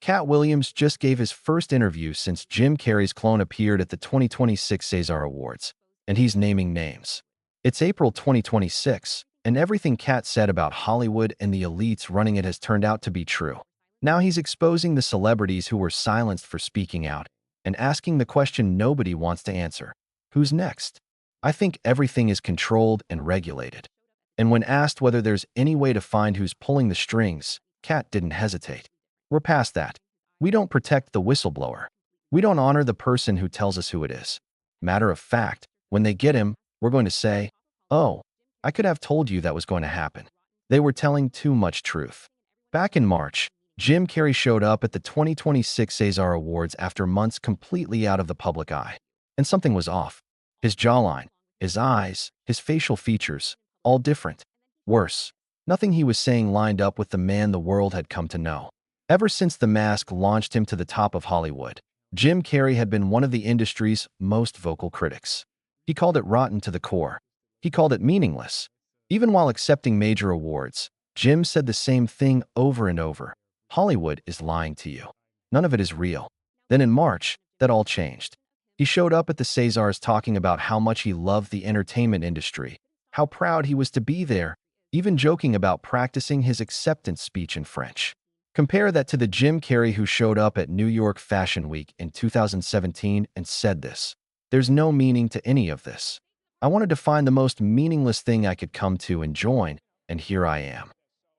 Katt Williams just gave his first interview since Jim Carrey's clone appeared at the 2026 César Awards, and he's naming names. It's April 2026, and everything Katt said about Hollywood and the elites running it has turned out to be true. Now he's exposing the celebrities who were silenced for speaking out and asking the question nobody wants to answer. Who's next? I think everything is controlled and regulated. And when asked whether there's any way to find who's pulling the strings, Katt didn't hesitate. We're past that. We don't protect the whistleblower. We don't honor the person who tells us who it is. Matter of fact, when they get him, we're going to say, "Oh, I could have told you that was going to happen." They were telling too much truth. Back in March, Jim Carrey showed up at the 2026 César Awards after months completely out of the public eye. And something was off. His jawline, his eyes, his facial features, all different. Worse, nothing he was saying lined up with the man the world had come to know. Ever since The Mask launched him to the top of Hollywood, Jim Carrey had been one of the industry's most vocal critics. He called it rotten to the core. He called it meaningless. Even while accepting major awards, Jim said the same thing over and over. Hollywood is lying to you. None of it is real. Then in March, that all changed. He showed up at the Césars talking about how much he loved the entertainment industry, how proud he was to be there, even joking about practicing his acceptance speech in French. Compare that to the Jim Carrey who showed up at New York Fashion Week in 2017 and said this: "There's no meaning to any of this. I wanted to find the most meaningless thing I could come to and join, and here I am."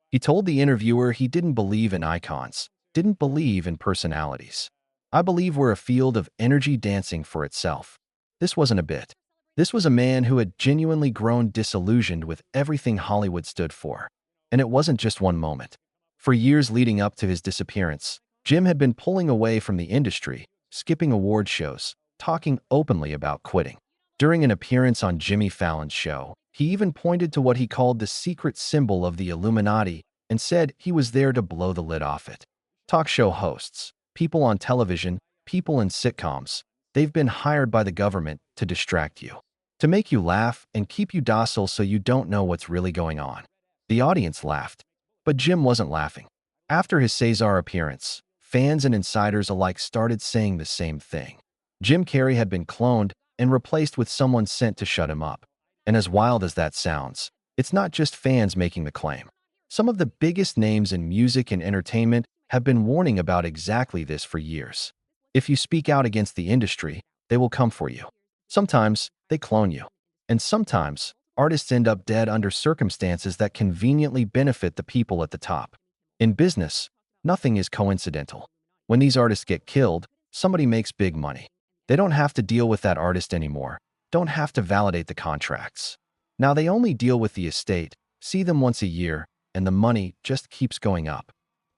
He told the interviewer he didn't believe in icons, didn't believe in personalities. "I believe we're a field of energy dancing for itself." This wasn't a bit. This was a man who had genuinely grown disillusioned with everything Hollywood stood for. And it wasn't just one moment. For years leading up to his disappearance, Jim had been pulling away from the industry, skipping award shows, talking openly about quitting. During an appearance on Jimmy Fallon's show, he even pointed to what he called the secret symbol of the Illuminati and said he was there to blow the lid off it. Talk show hosts, people on television, people in sitcoms, they've been hired by the government to distract you, to make you laugh and keep you docile so you don't know what's really going on. The audience laughed. But Jim wasn't laughing. After his César appearance, fans and insiders alike started saying the same thing. Jim Carrey had been cloned and replaced with someone sent to shut him up. And as wild as that sounds, it's not just fans making the claim. Some of the biggest names in music and entertainment have been warning about exactly this for years. If you speak out against the industry, they will come for you. Sometimes they clone you. And sometimes artists end up dead under circumstances that conveniently benefit the people at the top. In business, nothing is coincidental. When these artists get killed, somebody makes big money. They don't have to deal with that artist anymore, don't have to validate the contracts. Now they only deal with the estate, see them once a year, and the money just keeps going up.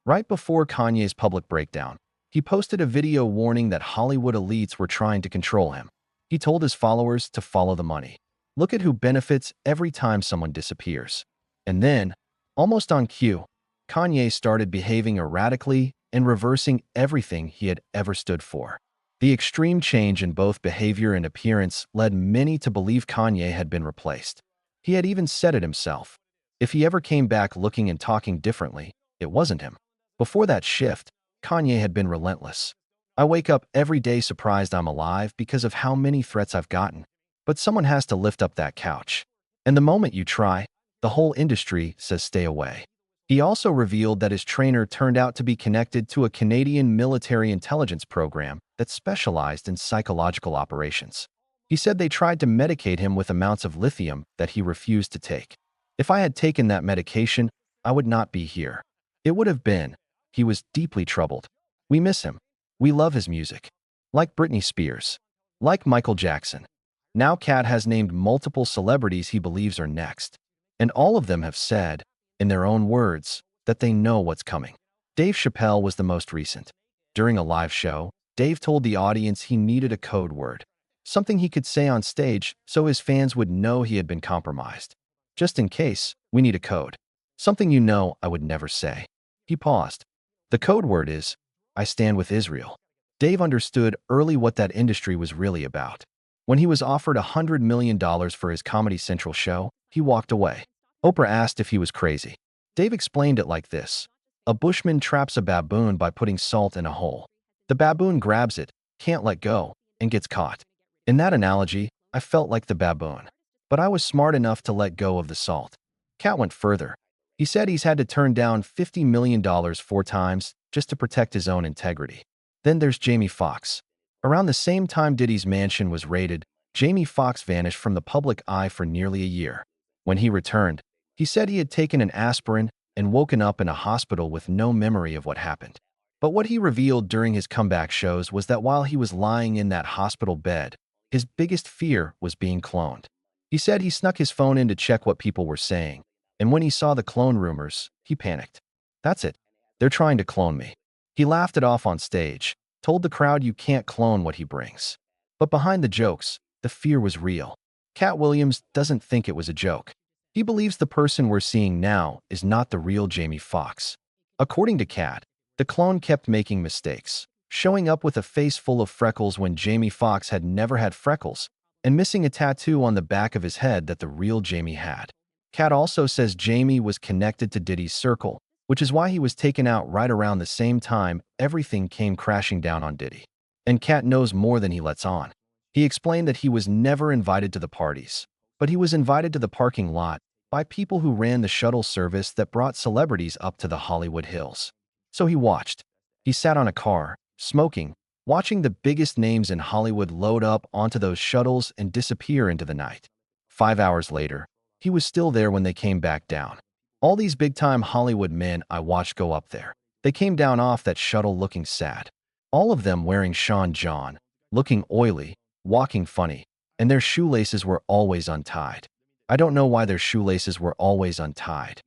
Right before Kanye's public breakdown, he posted a video warning that Hollywood elites were trying to control him. He told his followers to follow the money. Look at who benefits every time someone disappears. And then, almost on cue, Kanye started behaving erratically and reversing everything he had ever stood for. The extreme change in both behavior and appearance led many to believe Kanye had been replaced. He had even said it himself. If he ever came back looking and talking differently, it wasn't him. Before that shift, Kanye had been relentless. "I wake up every day surprised I'm alive because of how many threats I've gotten. But someone has to lift up that couch. And the moment you try, the whole industry says stay away." He also revealed that his trainer turned out to be connected to a Canadian military intelligence program that specialized in psychological operations. He said they tried to medicate him with amounts of lithium that he refused to take. "If I had taken that medication, I would not be here." It would have been. He was deeply troubled. We miss him. We love his music. Like Britney Spears. Like Michael Jackson. Now Katt has named multiple celebrities he believes are next. And all of them have said, in their own words, that they know what's coming. Dave Chappelle was the most recent. During a live show, Dave told the audience he needed a code word. Something he could say on stage so his fans would know he had been compromised. "Just in case, we need a code. Something you know I would never say." He paused. "The code word is, I stand with Israel." Dave understood early what that industry was really about. When he was offered $100 million for his Comedy Central show, he walked away. Oprah asked if he was crazy. Dave explained it like this: A bushman traps a baboon by putting salt in a hole. The baboon grabs it, can't let go, and gets caught. In that analogy, I felt like the baboon. But I was smart enough to let go of the salt. Katt went further. He said he's had to turn down $50 million 4 times just to protect his own integrity. Then there's Jamie Foxx. Around the same time Diddy's mansion was raided, Jamie Foxx vanished from the public eye for nearly a year. When he returned, he said he had taken an aspirin and woken up in a hospital with no memory of what happened. But what he revealed during his comeback shows was that while he was lying in that hospital bed, his biggest fear was being cloned. He said he snuck his phone in to check what people were saying, and when he saw the clone rumors, he panicked. "That's it. They're trying to clone me." He laughed it off on stage, told the crowd you can't clone what he brings. But behind the jokes, the fear was real. Katt Williams doesn't think it was a joke. He believes the person we're seeing now is not the real Jamie Foxx. According to Katt, the clone kept making mistakes, showing up with a face full of freckles when Jamie Foxx had never had freckles, and missing a tattoo on the back of his head that the real Jamie had. Katt also says Jamie was connected to Diddy's circle, which is why he was taken out right around the same time everything came crashing down on Diddy. And Katt knows more than he lets on. He explained that he was never invited to the parties, but he was invited to the parking lot by people who ran the shuttle service that brought celebrities up to the Hollywood Hills. So he watched. He sat on a car, smoking, watching the biggest names in Hollywood load up onto those shuttles and disappear into the night. 5 hours later, he was still there when they came back down. All these big-time Hollywood men I watched go up there. They came down off that shuttle looking sad. All of them wearing Sean John, looking oily, walking funny, and their shoelaces were always untied. I don't know why their shoelaces were always untied.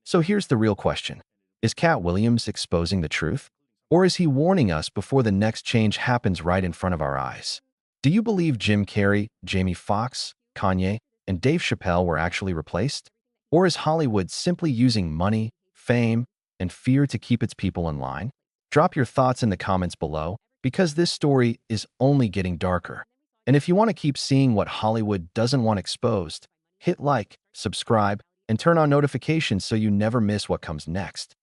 So here's the real question. Is Katt Williams exposing the truth? Or is he warning us before the next change happens right in front of our eyes? Do you believe Jim Carrey, Jamie Foxx, Kanye, and Dave Chappelle were actually replaced? Or is Hollywood simply using money, fame, and fear to keep its people in line? Drop your thoughts in the comments below, because this story is only getting darker. And if you want to keep seeing what Hollywood doesn't want exposed, hit like, subscribe, and turn on notifications so you never miss what comes next.